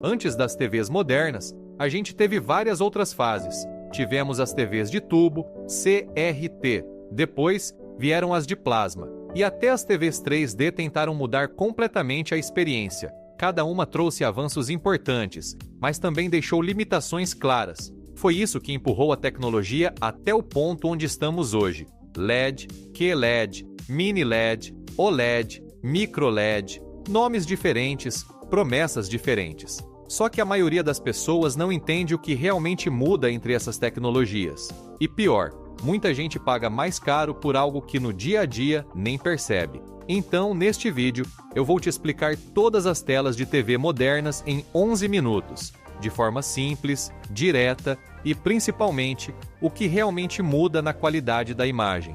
Antes das TVs modernas, a gente teve várias outras fases. Tivemos as TVs de tubo, CRT. Depois vieram as de plasma. E até as TVs 3D tentaram mudar completamente a experiência. Cada uma trouxe avanços importantes, mas também deixou limitações claras. Foi isso que empurrou a tecnologia até o ponto onde estamos hoje. LED, QLED, Mini LED, OLED, Micro LED, nomes diferentes, promessas diferentes. Só que a maioria das pessoas não entende o que realmente muda entre essas tecnologias. E pior, muita gente paga mais caro por algo que no dia a dia nem percebe. Então, neste vídeo, eu vou te explicar todas as telas de TV modernas em 11 minutos, de forma simples, direta e, principalmente, o que realmente muda na qualidade da imagem.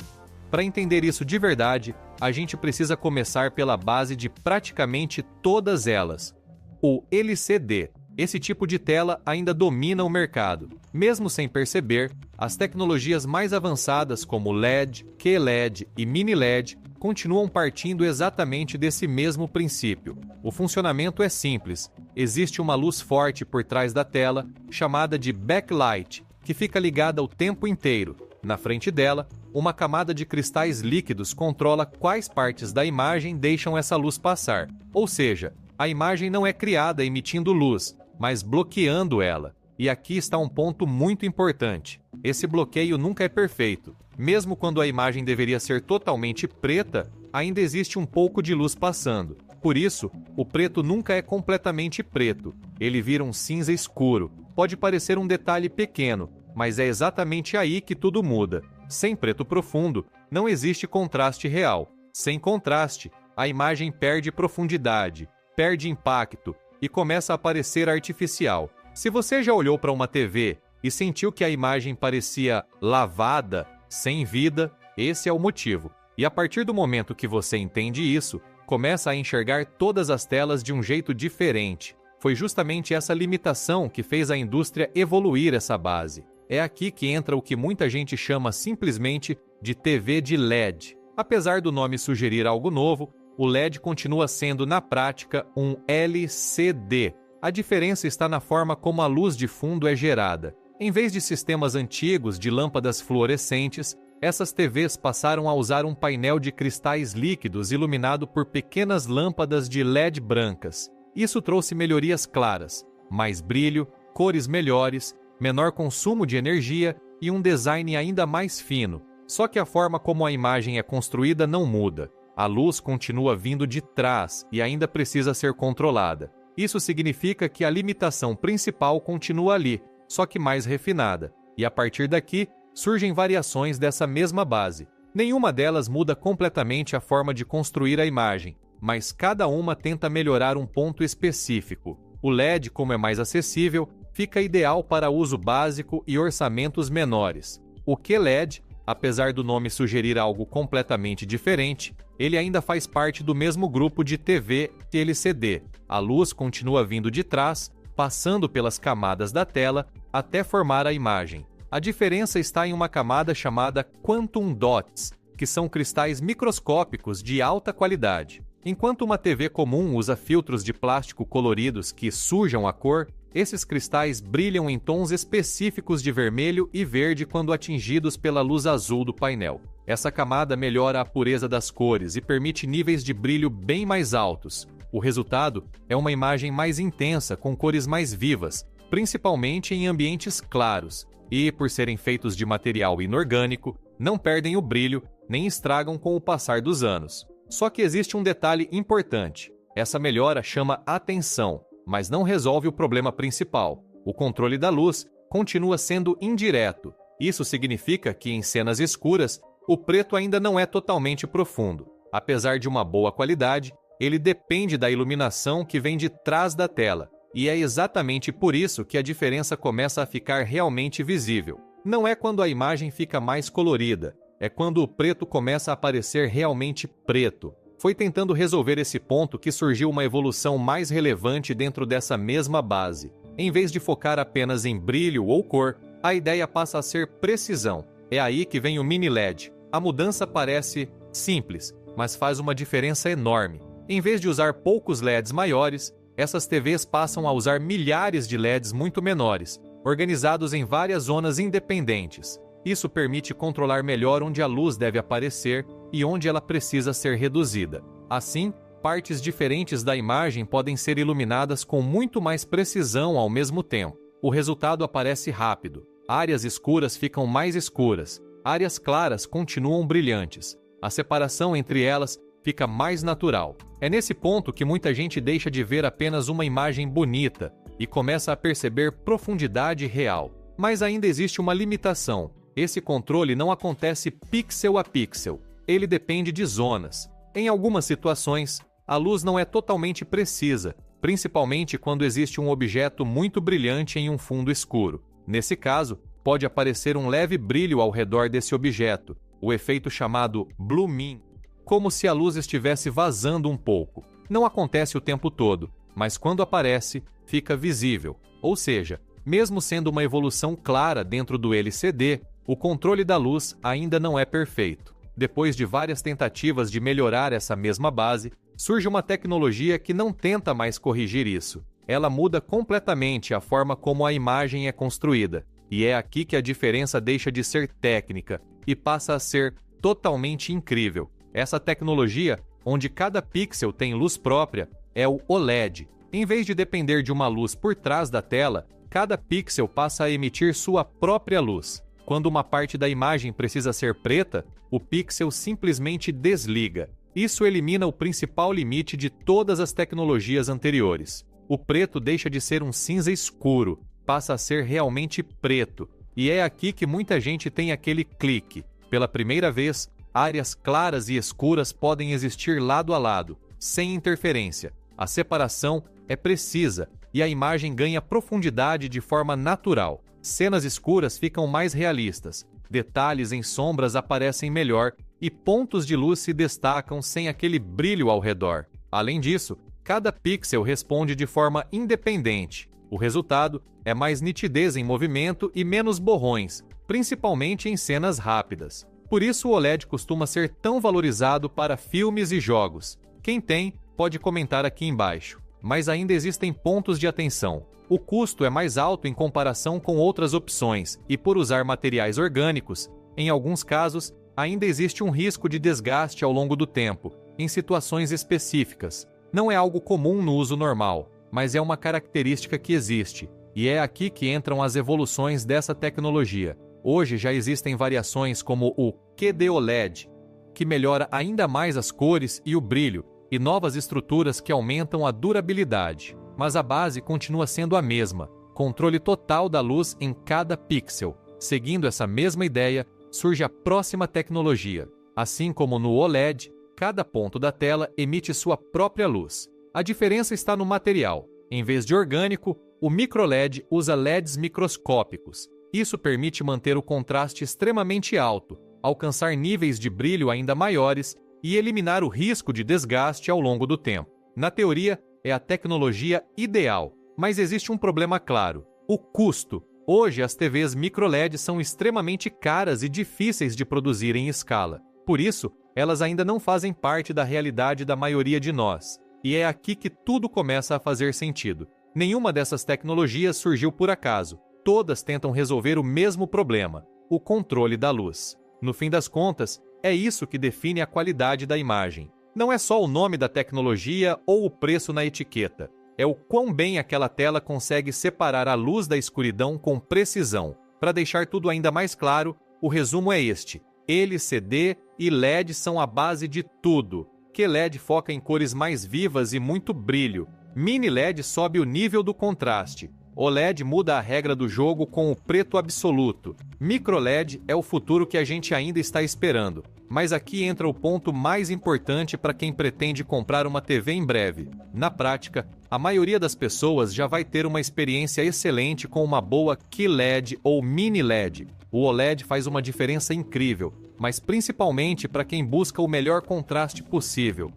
Para entender isso de verdade, a gente precisa começar pela base de praticamente todas elas. O LCD. Esse tipo de tela ainda domina o mercado. Mesmo sem perceber, as tecnologias mais avançadas como LED, QLED e Mini LED continuam partindo exatamente desse mesmo princípio. O funcionamento é simples. Existe uma luz forte por trás da tela, chamada de backlight, que fica ligada o tempo inteiro. Na frente dela, uma camada de cristais líquidos controla quais partes da imagem deixam essa luz passar. Ou seja, a imagem não é criada emitindo luz, mas bloqueando ela. E aqui está um ponto muito importante. Esse bloqueio nunca é perfeito. Mesmo quando a imagem deveria ser totalmente preta, ainda existe um pouco de luz passando. Por isso, o preto nunca é completamente preto. Ele vira um cinza escuro. Pode parecer um detalhe pequeno, mas é exatamente aí que tudo muda. Sem preto profundo, não existe contraste real. Sem contraste, a imagem perde profundidade, perde impacto e começa a parecer artificial. Se você já olhou para uma TV e sentiu que a imagem parecia lavada, sem vida, esse é o motivo. E a partir do momento que você entende isso, começa a enxergar todas as telas de um jeito diferente. Foi justamente essa limitação que fez a indústria evoluir essa base. É aqui que entra o que muita gente chama simplesmente de TV de LED. Apesar do nome sugerir algo novo, o LED continua sendo, na prática, um LCD. A diferença está na forma como a luz de fundo é gerada. Em vez de sistemas antigos de lâmpadas fluorescentes, essas TVs passaram a usar um painel de cristais líquidos iluminado por pequenas lâmpadas de LED brancas. Isso trouxe melhorias claras, mais brilho, cores melhores, menor consumo de energia e um design ainda mais fino. Só que a forma como a imagem é construída não muda. A luz continua vindo de trás e ainda precisa ser controlada. Isso significa que a limitação principal continua ali, só que mais refinada. E a partir daqui, surgem variações dessa mesma base. Nenhuma delas muda completamente a forma de construir a imagem, mas cada uma tenta melhorar um ponto específico. O LED, como é mais acessível, fica ideal para uso básico e orçamentos menores. O QLED, apesar do nome sugerir algo completamente diferente, ele ainda faz parte do mesmo grupo de TV e LCD. A luz continua vindo de trás, passando pelas camadas da tela até formar a imagem. A diferença está em uma camada chamada Quantum Dots, que são cristais microscópicos de alta qualidade. Enquanto uma TV comum usa filtros de plástico coloridos que sujam a cor, esses cristais brilham em tons específicos de vermelho e verde quando atingidos pela luz azul do painel. Essa camada melhora a pureza das cores e permite níveis de brilho bem mais altos. O resultado é uma imagem mais intensa, com cores mais vivas, principalmente em ambientes claros, e, por serem feitos de material inorgânico, não perdem o brilho nem estragam com o passar dos anos. Só que existe um detalhe importante. Essa melhora chama atenção, mas não resolve o problema principal. O controle da luz continua sendo indireto. Isso significa que, em cenas escuras, o preto ainda não é totalmente profundo. Apesar de uma boa qualidade, ele depende da iluminação que vem de trás da tela. E é exatamente por isso que a diferença começa a ficar realmente visível. Não é quando a imagem fica mais colorida, é quando o preto começa a aparecer realmente preto. Foi tentando resolver esse ponto que surgiu uma evolução mais relevante dentro dessa mesma base. Em vez de focar apenas em brilho ou cor, a ideia passa a ser precisão. É aí que vem o Mini LED. A mudança parece simples, mas faz uma diferença enorme. Em vez de usar poucos LEDs maiores, essas TVs passam a usar milhares de LEDs muito menores, organizados em várias zonas independentes. Isso permite controlar melhor onde a luz deve aparecer e onde ela precisa ser reduzida. Assim, partes diferentes da imagem podem ser iluminadas com muito mais precisão ao mesmo tempo. O resultado aparece rápido. Áreas escuras ficam mais escuras. Áreas claras continuam brilhantes. A separação entre elas fica mais natural. É nesse ponto que muita gente deixa de ver apenas uma imagem bonita e começa a perceber profundidade real. Mas ainda existe uma limitação. Esse controle não acontece pixel a pixel. Ele depende de zonas. Em algumas situações, a luz não é totalmente precisa, principalmente quando existe um objeto muito brilhante em um fundo escuro. Nesse caso, pode aparecer um leve brilho ao redor desse objeto, o efeito chamado blooming, como se a luz estivesse vazando um pouco. Não acontece o tempo todo, mas quando aparece, fica visível. Ou seja, mesmo sendo uma evolução clara dentro do LCD, o controle da luz ainda não é perfeito. Depois de várias tentativas de melhorar essa mesma base, surge uma tecnologia que não tenta mais corrigir isso. Ela muda completamente a forma como a imagem é construída. E é aqui que a diferença deixa de ser técnica e passa a ser totalmente incrível. Essa tecnologia, onde cada pixel tem luz própria, é o OLED. Em vez de depender de uma luz por trás da tela, cada pixel passa a emitir sua própria luz. Quando uma parte da imagem precisa ser preta, o pixel simplesmente desliga. Isso elimina o principal limite de todas as tecnologias anteriores. O preto deixa de ser um cinza escuro, passa a ser realmente preto. E é aqui que muita gente tem aquele clique. Pela primeira vez, áreas claras e escuras podem existir lado a lado, sem interferência. A separação é precisa e a imagem ganha profundidade de forma natural. Cenas escuras ficam mais realistas, detalhes em sombras aparecem melhor e pontos de luz se destacam sem aquele brilho ao redor. Além disso, cada pixel responde de forma independente. O resultado é mais nitidez em movimento e menos borrões, principalmente em cenas rápidas. Por isso o OLED costuma ser tão valorizado para filmes e jogos. Quem tem, pode comentar aqui embaixo. Mas ainda existem pontos de atenção. O custo é mais alto em comparação com outras opções e por usar materiais orgânicos, em alguns casos, ainda existe um risco de desgaste ao longo do tempo, em situações específicas. Não é algo comum no uso normal, mas é uma característica que existe, e é aqui que entram as evoluções dessa tecnologia. Hoje já existem variações como o QD-OLED, que melhora ainda mais as cores e o brilho, e novas estruturas que aumentam a durabilidade. Mas a base continua sendo a mesma, controle total da luz em cada pixel. Seguindo essa mesma ideia, surge a próxima tecnologia. Assim como no OLED, cada ponto da tela emite sua própria luz. A diferença está no material. Em vez de orgânico, o microLED usa LEDs microscópicos. Isso permite manter o contraste extremamente alto, alcançar níveis de brilho ainda maiores e eliminar o risco de desgaste ao longo do tempo. Na teoria, é a tecnologia ideal, mas existe um problema claro: o custo. Hoje, as TVs microLED são extremamente caras e difíceis de produzir em escala. Por isso, elas ainda não fazem parte da realidade da maioria de nós. E é aqui que tudo começa a fazer sentido. Nenhuma dessas tecnologias surgiu por acaso. Todas tentam resolver o mesmo problema: o controle da luz. No fim das contas, é isso que define a qualidade da imagem. Não é só o nome da tecnologia ou o preço na etiqueta. É o quão bem aquela tela consegue separar a luz da escuridão com precisão. Para deixar tudo ainda mais claro, o resumo é este: LCD e LED são a base de tudo. QLED foca em cores mais vivas e muito brilho. Mini LED sobe o nível do contraste. OLED muda a regra do jogo com o preto absoluto. MicroLED é o futuro que a gente ainda está esperando. Mas aqui entra o ponto mais importante para quem pretende comprar uma TV em breve. Na prática, a maioria das pessoas já vai ter uma experiência excelente com uma boa QLED ou Mini LED. O OLED faz uma diferença incrível, mas principalmente para quem busca o melhor contraste possível.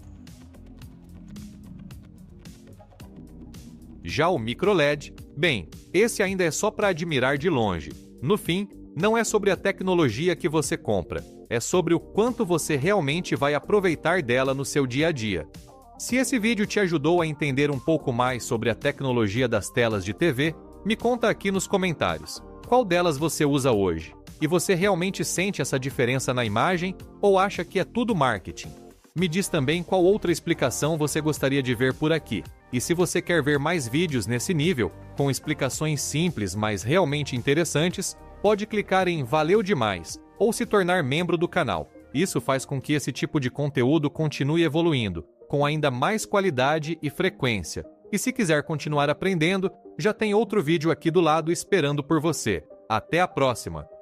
Já o microLED, bem, esse ainda é só para admirar de longe. No fim, não é sobre a tecnologia que você compra, é sobre o quanto você realmente vai aproveitar dela no seu dia a dia. Se esse vídeo te ajudou a entender um pouco mais sobre a tecnologia das telas de TV, me conta aqui nos comentários. Qual delas você usa hoje? E você realmente sente essa diferença na imagem ou acha que é tudo marketing? Me diz também qual outra explicação você gostaria de ver por aqui. E se você quer ver mais vídeos nesse nível, com explicações simples, mas realmente interessantes, pode clicar em Valeu demais ou se tornar membro do canal. Isso faz com que esse tipo de conteúdo continue evoluindo, com ainda mais qualidade e frequência. E se quiser continuar aprendendo, já tem outro vídeo aqui do lado esperando por você. Até a próxima!